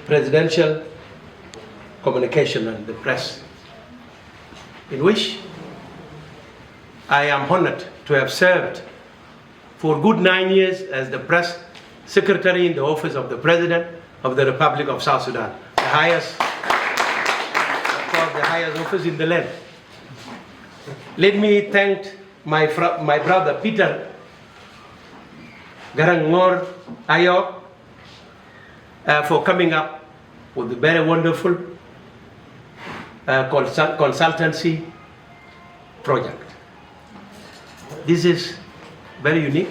presidential communication and the press, in which I am honored to have served for a good 9 years as the press secretary in the office of the President of the Republic of South Sudan, the highest office in the land. Let me thank my brother Peter Garangor Ayok for coming up with a very wonderful consultancy project. This is very unique,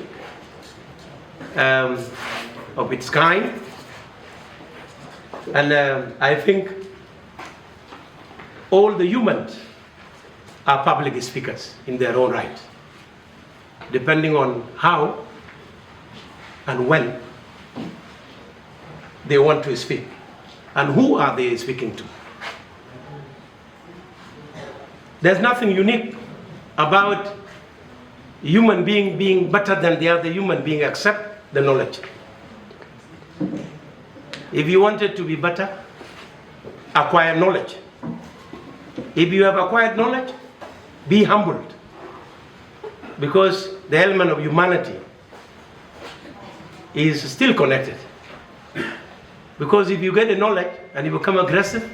of its kind, and I think all the humans are public speakers in their own right, depending on how and when they want to speak and who are they speaking to. There's nothing unique about human being better than the other human being except the knowledge. If you wanted to be better, acquire knowledge. If you have acquired knowledge, be humbled, because the element of humanity is still connected. Because if you get the knowledge and you become aggressive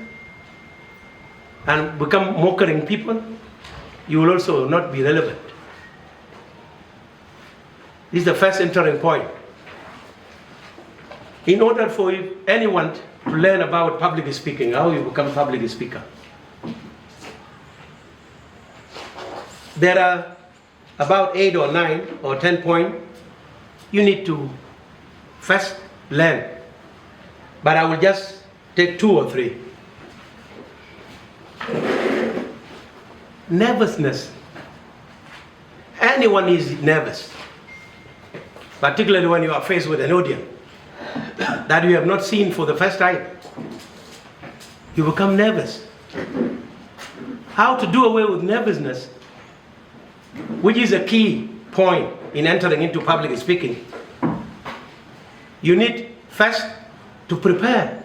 and become mocking people, you will also not be relevant. This is the first entering point. In order for anyone to learn about public speaking, how you become public speaker, there are about 8 or 9 or 10 points you need to first learn. But I will just take 2 or 3. Nervousness. Anyone is nervous, particularly when you are faced with an audience that you have not seen for the first time. You become nervous. How to do away with nervousness, which is a key point in entering into public speaking. You need first to prepare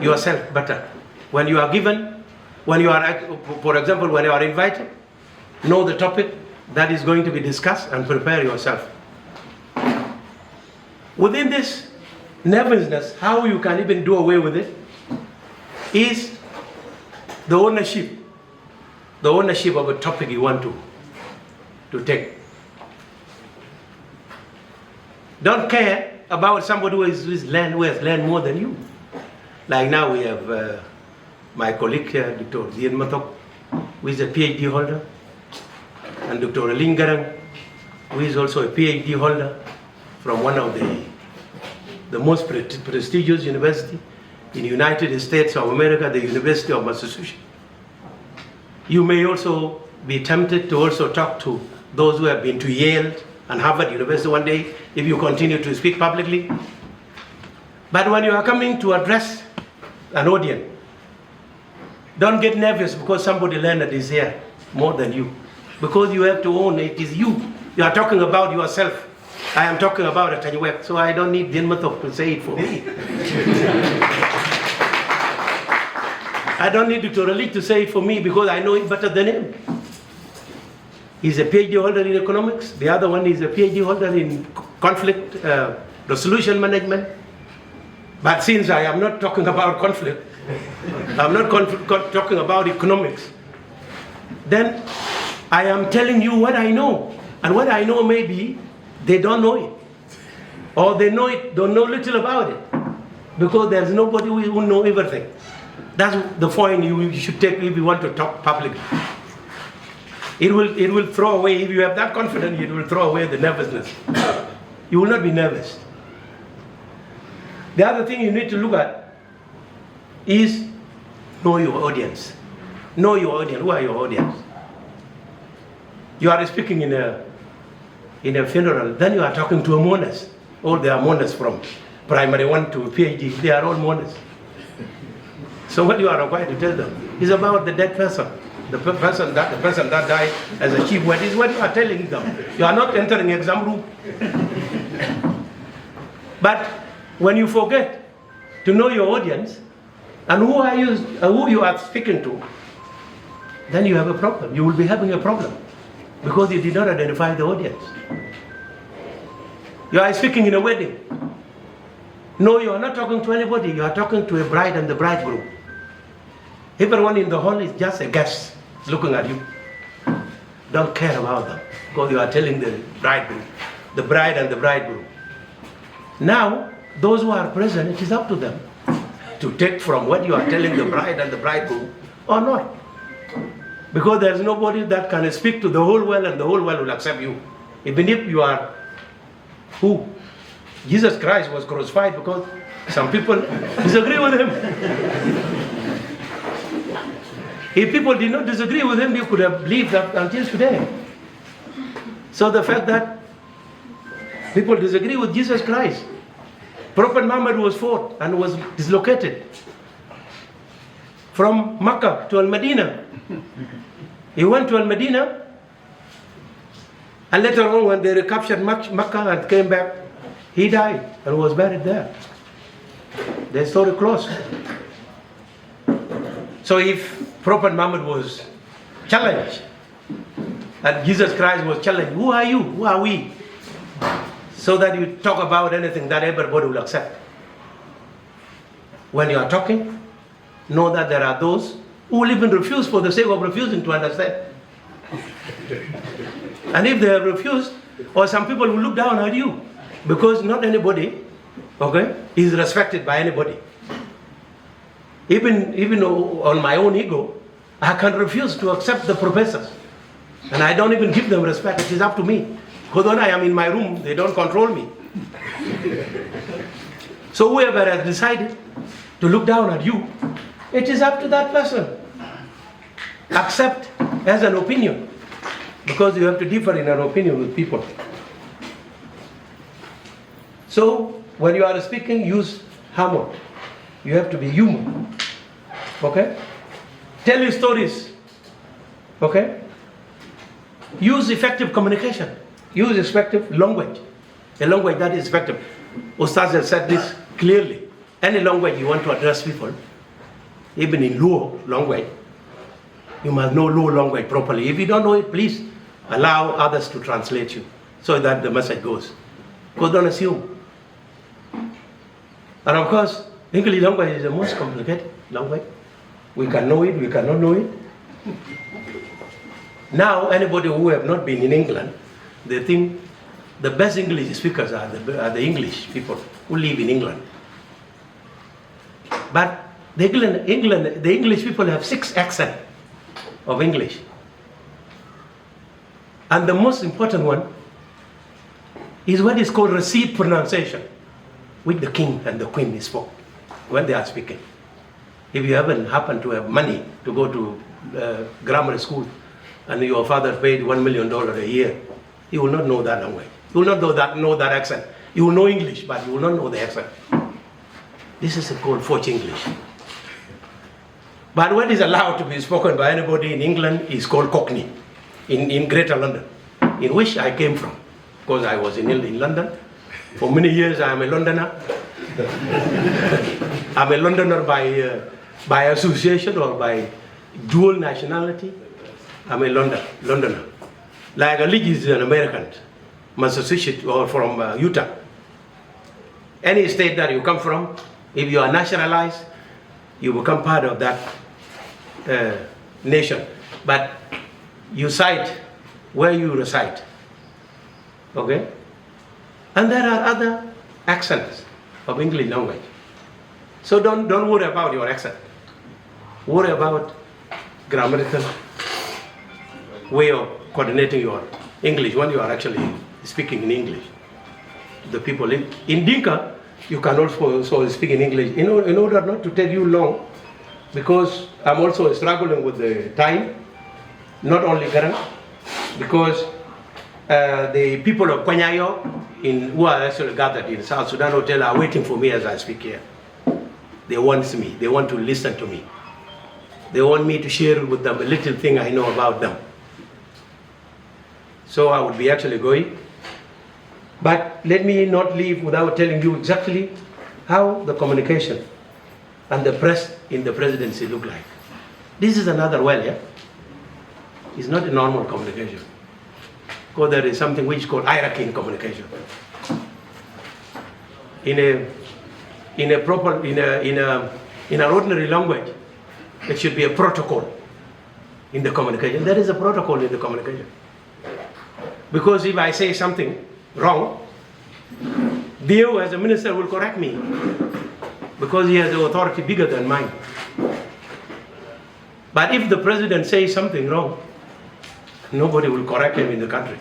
yourself better. When you are given, when you are, for example, when you are invited, know the topic that is going to be discussed and prepare yourself. Within this nervousness, how you can even do away with it is the ownership of a topic you want to take. Don't care about somebody who has learned more than you. Like now we have my colleague here, Dr. Zien Matok, who is a PhD holder, and Dr. Lingarang, who is also a PhD holder from one of the most prestigious university in the United States of America, the University of Massachusetts. You may also be tempted to also talk to those who have been to Yale and Harvard University one day if you continue to speak publicly. But when you are coming to address an audience, don't get nervous because somebody learned is here more than you. Because you have to own it is you. You are talking about yourself. I am talking about Ateny Wek, so I don't need Dinmathok to say it for me. I don't need Dr. Ali to say it for me because I know it better than him. He's a PhD holder in economics. The other one is a PhD holder in conflict resolution management. But since I am not talking about conflict, I'm not talking about economics, then I am telling you what I know. And what I know maybe they don't know it. Or they know it, don't know little about it. Because there's nobody who knows everything. That's the point you should take if you want to talk publicly. It will throw away, if you have that confidence, it will throw away the nervousness. You will not be nervous. The other thing you need to look at is know your audience. Know your audience. Who are your audience? You are speaking in a funeral, then you are talking to a mourners. All they are mourners from primary 1 to PhD. They are all mourners. So what you are required to tell them is about the dead person. The person that died as a chief word is what you are telling them. You are not entering exam room. But when you forget to know your audience, and who you are speaking to, then you have a problem. You will be having a problem because you did not identify the audience. You are speaking in a wedding. No, you are not talking to anybody. You are talking to a bride and the bridegroom. Everyone in the hall is just a guest looking at you. Don't care about them because you are telling the bridegroom, the bride and the bridegroom. Now, those who are present, it is up to them to take from what you are telling the bride and the bridegroom or not. Because there is nobody that can speak to the whole world and the whole world will accept you. Even if you are who? Jesus Christ was crucified because some people disagree with him. If people did not disagree with him, you could have believed that until today. So the fact that people disagree with Jesus Christ, Prophet Muhammad was fought and was dislocated from Makkah to Al-Madinah. He went to Al-Madinah, and later on when they recaptured Makkah and came back, he died and was buried there. The story closed. So if Prophet Muhammad was challenged, and Jesus Christ was challenged, who are you? Who are we? So that you talk about anything that everybody will accept. When you are talking, know that there are those who will even refuse for the sake of refusing to understand. And if they have refused, or some people will look down at you, because not anybody, okay, is respected by anybody. Even on my own ego, I can refuse to accept the professors. And I don't even give them respect. It is up to me. Because when I am in my room, they don't control me. So whoever has decided to look down at you, it is up to that person. Accept as an opinion. Because you have to differ in an opinion with people. So when you are speaking, use humor. You have to be human. Okay? Tell your stories. Okay? Use effective communication. Use effective language. A language that is effective. Ustaz has said this clearly. Any language you want to address people, even in Luo language, you must know Luo language properly. If you don't know it, please allow others to translate you so that the message goes. Because don't assume. And of course, English language is the most complicated language. We can know it, we cannot know it. Now, anybody who have not been in England, they think the best English speakers are the English people who live in England. But the English people have 6 accents of English. And the most important one is what is called received pronunciation, which the king and the queen spoke when they are speaking. If you haven't happened to have money to go to grammar school and your father paid $1 million a year, you will not know that language. You will not know that accent. You will know English, but you will not know the accent. This is called Forge English. But what is allowed to be spoken by anybody in England is called Cockney in Greater London, in which I came from, because I was in London. For many years I am a Londoner. I'm a Londoner by association or by dual nationality. I'm a Londoner. Like a league is an American, Massachusetts or from Utah. Any state that you come from, if you are nationalized, you become part of that nation. But you cite where you reside. Okay? And there are other accents of English language. So don't worry about your accent. Worry about grammatical way of coordinating your English when you are actually speaking in English. The people in Dinka, you can also speak in English. In order not to take you long, because I'm also struggling with the time, not only Garang, because the people of Kwanyayo who are actually gathered in South Sudan Hotel are waiting for me as I speak here. They want me. They want to listen to me. They want me to share with them a little thing I know about them. So I would be actually going. But let me not leave without telling you exactly how the communication and the press in the presidency look like. This is another well, yeah? It's not a normal communication. Because there is something which is called hierarchy in communication. In an ordinary language, it should be a protocol in the communication. There is a protocol in the communication. Because if I say something wrong, Dio as a minister will correct me because he has the authority bigger than mine. But if the president says something wrong, nobody will correct him in the country.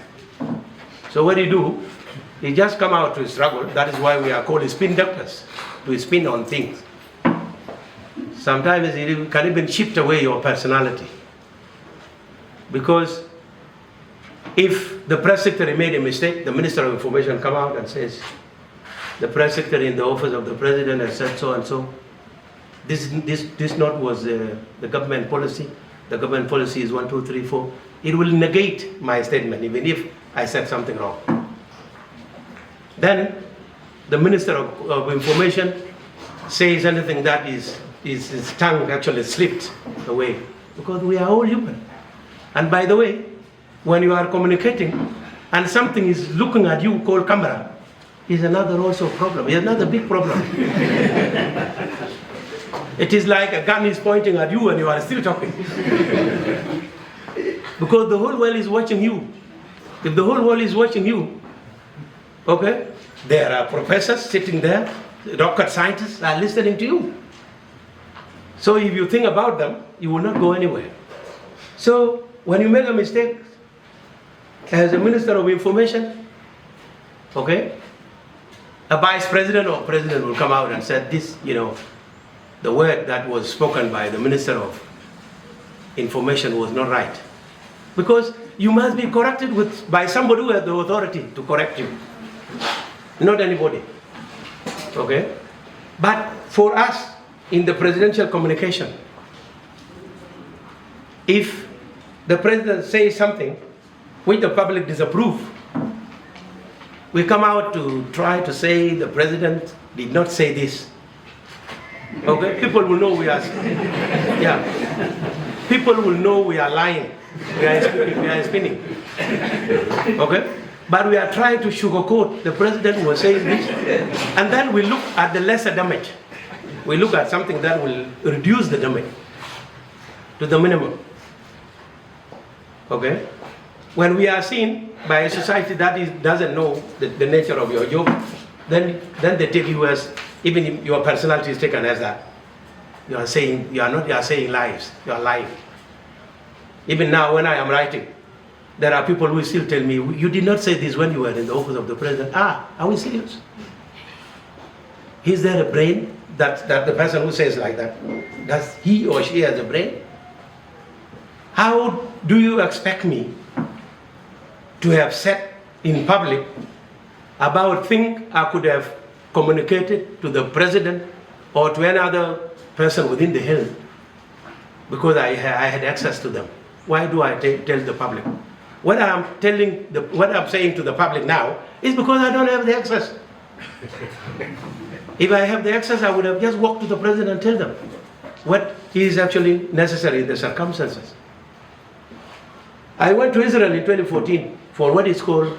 So what do you do? He just come out to struggle. That is why we are called spin doctors, to spin on things. Sometimes it can even shift away your personality. Because if the press secretary made a mistake, the Minister of Information come out and says, the press secretary in the office of the president has said so and so. This note was the government policy. The government policy is 1, 2, 3, 4. It will negate my statement, even if I said something wrong. Then the Minister of Information says anything that his tongue actually slipped away, because we are all human. And by the way, when you are communicating and something is looking at you called camera, is another also problem. It's another big problem. It is like a gun is pointing at you and you are still talking. Because the whole world is watching you. If the whole world is watching you, okay, there are professors sitting there, rocket scientists are listening to you. So if you think about them, you will not go anywhere. So when you make a mistake, as a Minister of Information, okay, a vice president or president will come out and say this, the word that was spoken by the Minister of Information was not right. Because you must be corrected by somebody who has the authority to correct you. Not anybody. Okay? But for us, in the presidential communication, if the president says something which the public disapprove, we come out to try to say the president did not say this. Okay? People will know we are, people will know we are lying. We are spinning. Okay? But we are trying to sugarcoat the president was saying this. And then we look at the lesser damage. We look at something that will reduce the damage to the minimum. Okay? When we are seen by a society that doesn't know the nature of your job, then they take you as, even if your personality is taken as that. You are saying lies. You are lying. Even now when I am writing, there are people who still tell me, you did not say this when you were in the office of the president. Are we serious? Is there a brain that the person who says like that, does he or she has a brain? How do you expect me to have said in public about things I could have communicated to the president or to any other person within the helm because I had access to them? Why do I tell the public? What I'm saying to the public now is because I don't have the access. If I have the access, I would have just walked to the president and tell them what is actually necessary in the circumstances. I went to Israel in 2014 for what is called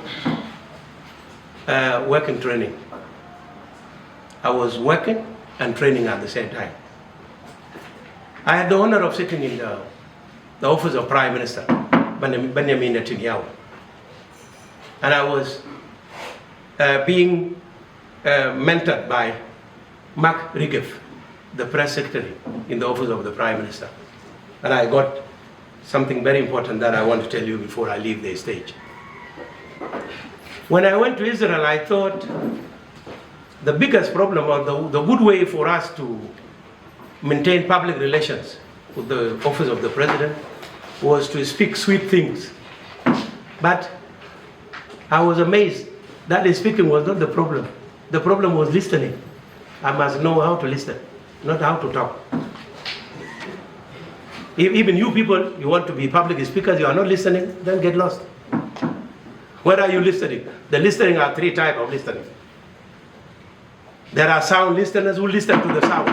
working training. I was working and training at the same time. I had the honor of sitting in the office of Prime Minister, Benjamin Netanyahu. And I was being mentored by Mark Regev, the press secretary in the office of the Prime Minister. And I got something very important that I want to tell you before I leave the stage. When I went to Israel, I thought the biggest problem, or the good way for us to maintain public relations with the office of the president, was to speak sweet things. But I was amazed that the speaking was not the problem. The problem was listening. I must know how to listen, not how to talk. If even you people, you want to be public speakers, you are not listening, then get lost. Where are you listening? The listening are three types of listening. There are sound listeners who listen to the sound.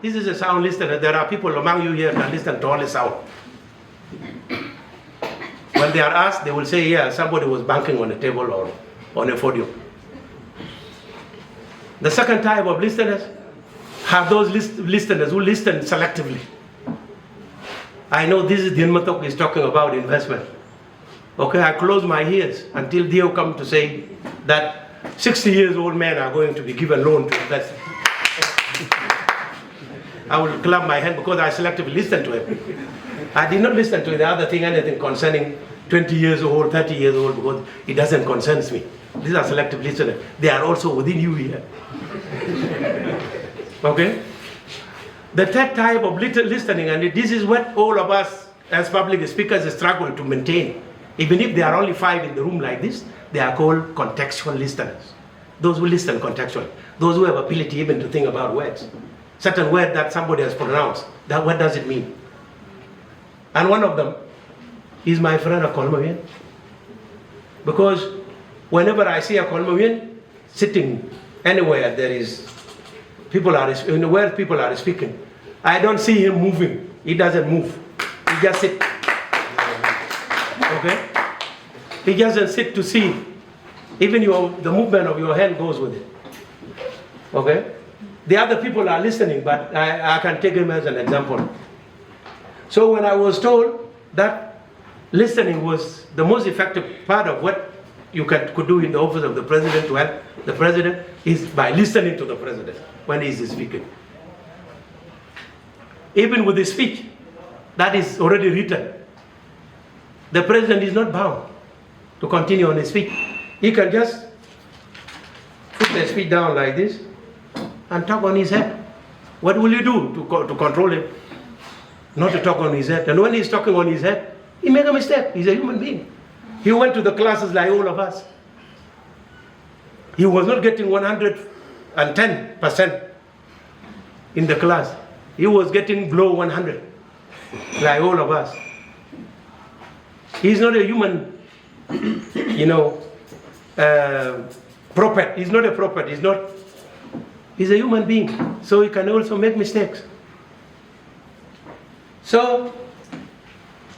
This is a sound listener. There are people among you here that listen to all the sound. When they are asked, they will say, yeah, somebody was banking on a table or on a podium. The second type of listeners are those listeners who listen selectively. I know this is Dinmatok is talking about investment. Okay, I close my ears until Dio come to say that 60 years old men are going to be given loan to invest. I will clap my hand because I selectively listen to him. I did not listen to the other thing, anything concerning 20 years old, 30 years old, because it doesn't concern me. These are selective listeners. They are also within you here. Okay? The third type of listening, and this is what all of us as public speakers struggle to maintain. Even if there are only 5 in the room like this, they are called contextual listeners. Those who listen contextually. Those who have ability even to think about words. Certain word that somebody has pronounced, that what does it mean? And one of them is my friend Akolmawian. Because whenever I see Akolmawian sitting anywhere there is people are in the world people are speaking, I don't see him moving. He doesn't move. He just sits. Okay? He doesn't sit to see. Even the movement of your hand goes with it. Okay? The other people are listening, but I can take him as an example. So when I was told that listening was the most effective part of what you could do in the office of the president to help the president is by listening to the president when he is speaking. Even with the speech that is already written, the president is not bound to continue on his speech. He can just put the speech down like this and talk on his head. What will you do to control him? Not to talk on his head. And when he's talking on his head, he make a mistake. He's a human being. He went to the classes like all of us. He was not getting 110% in the class. He was getting below 100, like all of us. He's not a human, prophet. He's not a prophet. He's a human being. So he can also make mistakes. So,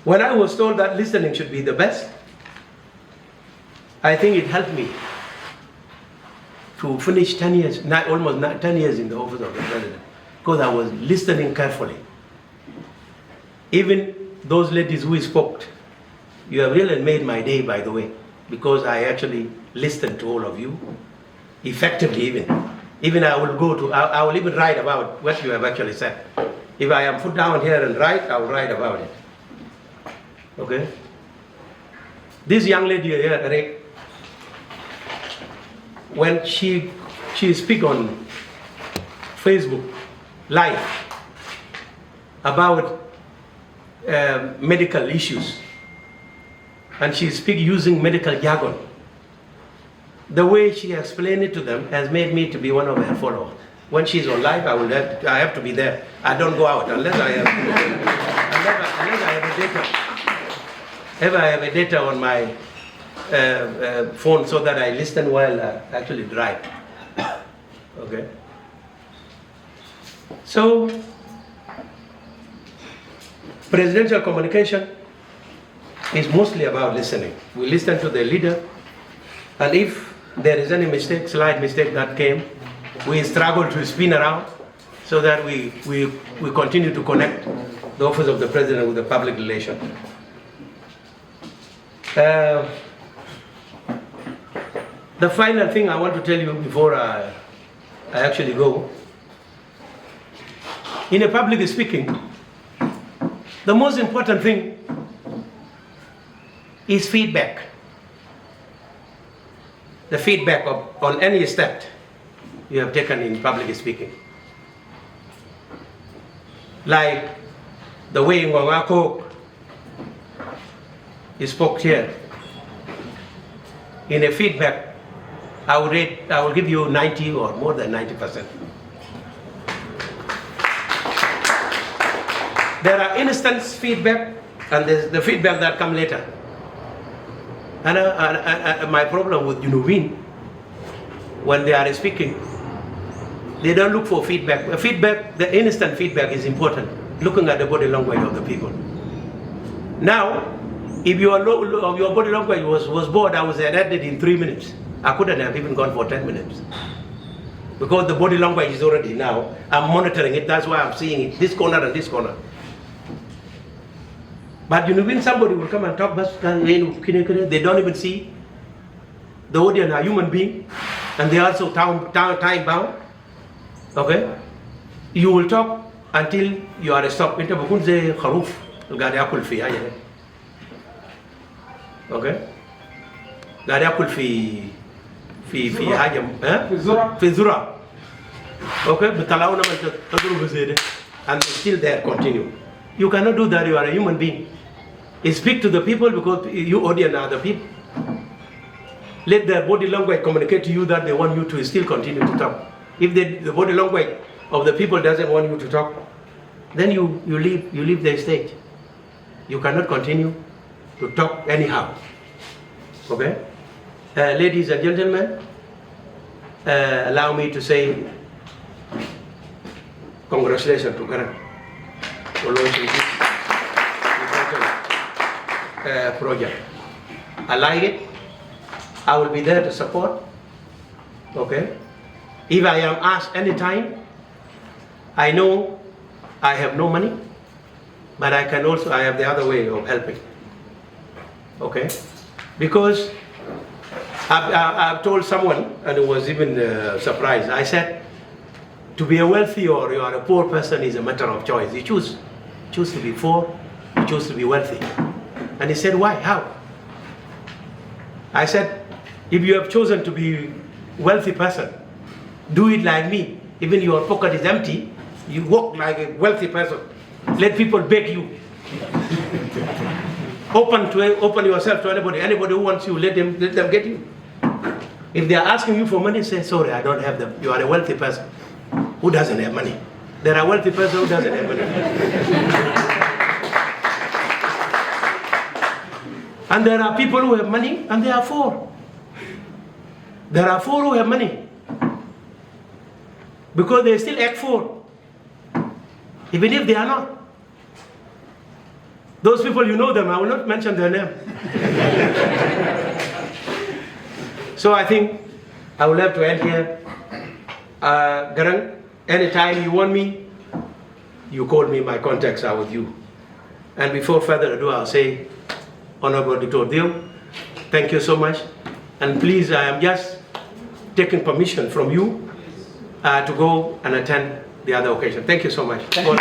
when I was told that listening should be the best, I think it helped me to finish 10 years, almost 10 years in the office of the president, because I was listening carefully. Even those ladies who spoke, you have really made my day, by the way, because I actually listened to all of you, effectively even. Even I will even write about what you have actually said. If I am put down here and write, I will write about it. Okay? This young lady here, Awek, when she speak on Facebook live about medical issues, and she speak using medical jargon, the way she explained it to them has made me to be one of her followers. When she's on live, I have to be there. I don't go out unless I have a data on my phone so that I listen while I actually drive. Okay. So, presidential communication is mostly about listening. We listen to the leader, and if there is any mistake, slight mistake that came, we struggle to spin around so that we continue to connect the office of the president with the public relation. The final thing I want to tell you before I actually go, in a public speaking, the most important thing is feedback. The feedback on any step you have taken in public speaking. Like the way Ngwangako spoke here. In a feedback, I will give you 90 or more than 90%. There are instant feedback and there's the feedback that come later. And my problem with Junubin, when they are speaking, They don't look for feedback. Feedback, the instant feedback is important. Looking at the body language of the people. Now, if your body language was bored, I was edited in 3 minutes. I couldn't have even gone for 10 minutes. Because the body language is already now. I'm monitoring it, that's why I'm seeing it, this corner and this corner. But you know, when somebody will come and talk, they don't even see. The audience are human beings, and they are also time bound. Okay? You will talk until you are stopped. Okay? قاعد ياكل في حاجه في ذره. Okay, بتطلعونا من تضرب زي and still there continue. You cannot do that. You are a human being. Speak to the people because you audience are the people. Let their body language communicate to you that they want you to still continue to talk. If the body language of the people doesn't want you to talk, then you leave the stage. You cannot continue to talk anyhow. Okay? Ladies and gentlemen, allow me to say congratulations to Karan for launching this important project. I like it. I will be there to support. Okay? If I am asked anytime, I know I have no money, but I have the other way of helping. Okay? Because I've told someone, and it was even surprised. I said, to be a wealthy or you are a poor person is a matter of choice. You choose to be poor, you choose to be wealthy. And he said, why? How? I said, if you have chosen to be wealthy person, do it like me. Even your pocket is empty, you walk like a wealthy person. Let people beg you. Open yourself to anybody. Anybody who wants you, let them get you. If they are asking you for money, say, sorry, I don't have them. You are a wealthy person. Who doesn't have money? There are wealthy person who doesn't have money. And there are people who have money and they are poor. There are poor who have money because they still act poor, even if they are not. Those people, you know them, I will not mention their name. So I think I will have to end here. Garang, anytime you want me, you call me, my contacts are with you. And before further ado, I'll say, Honorable Dr. Dio, thank you so much. And please, I am just taking permission from you to go and attend the other occasion. Thank you so much. Thank you.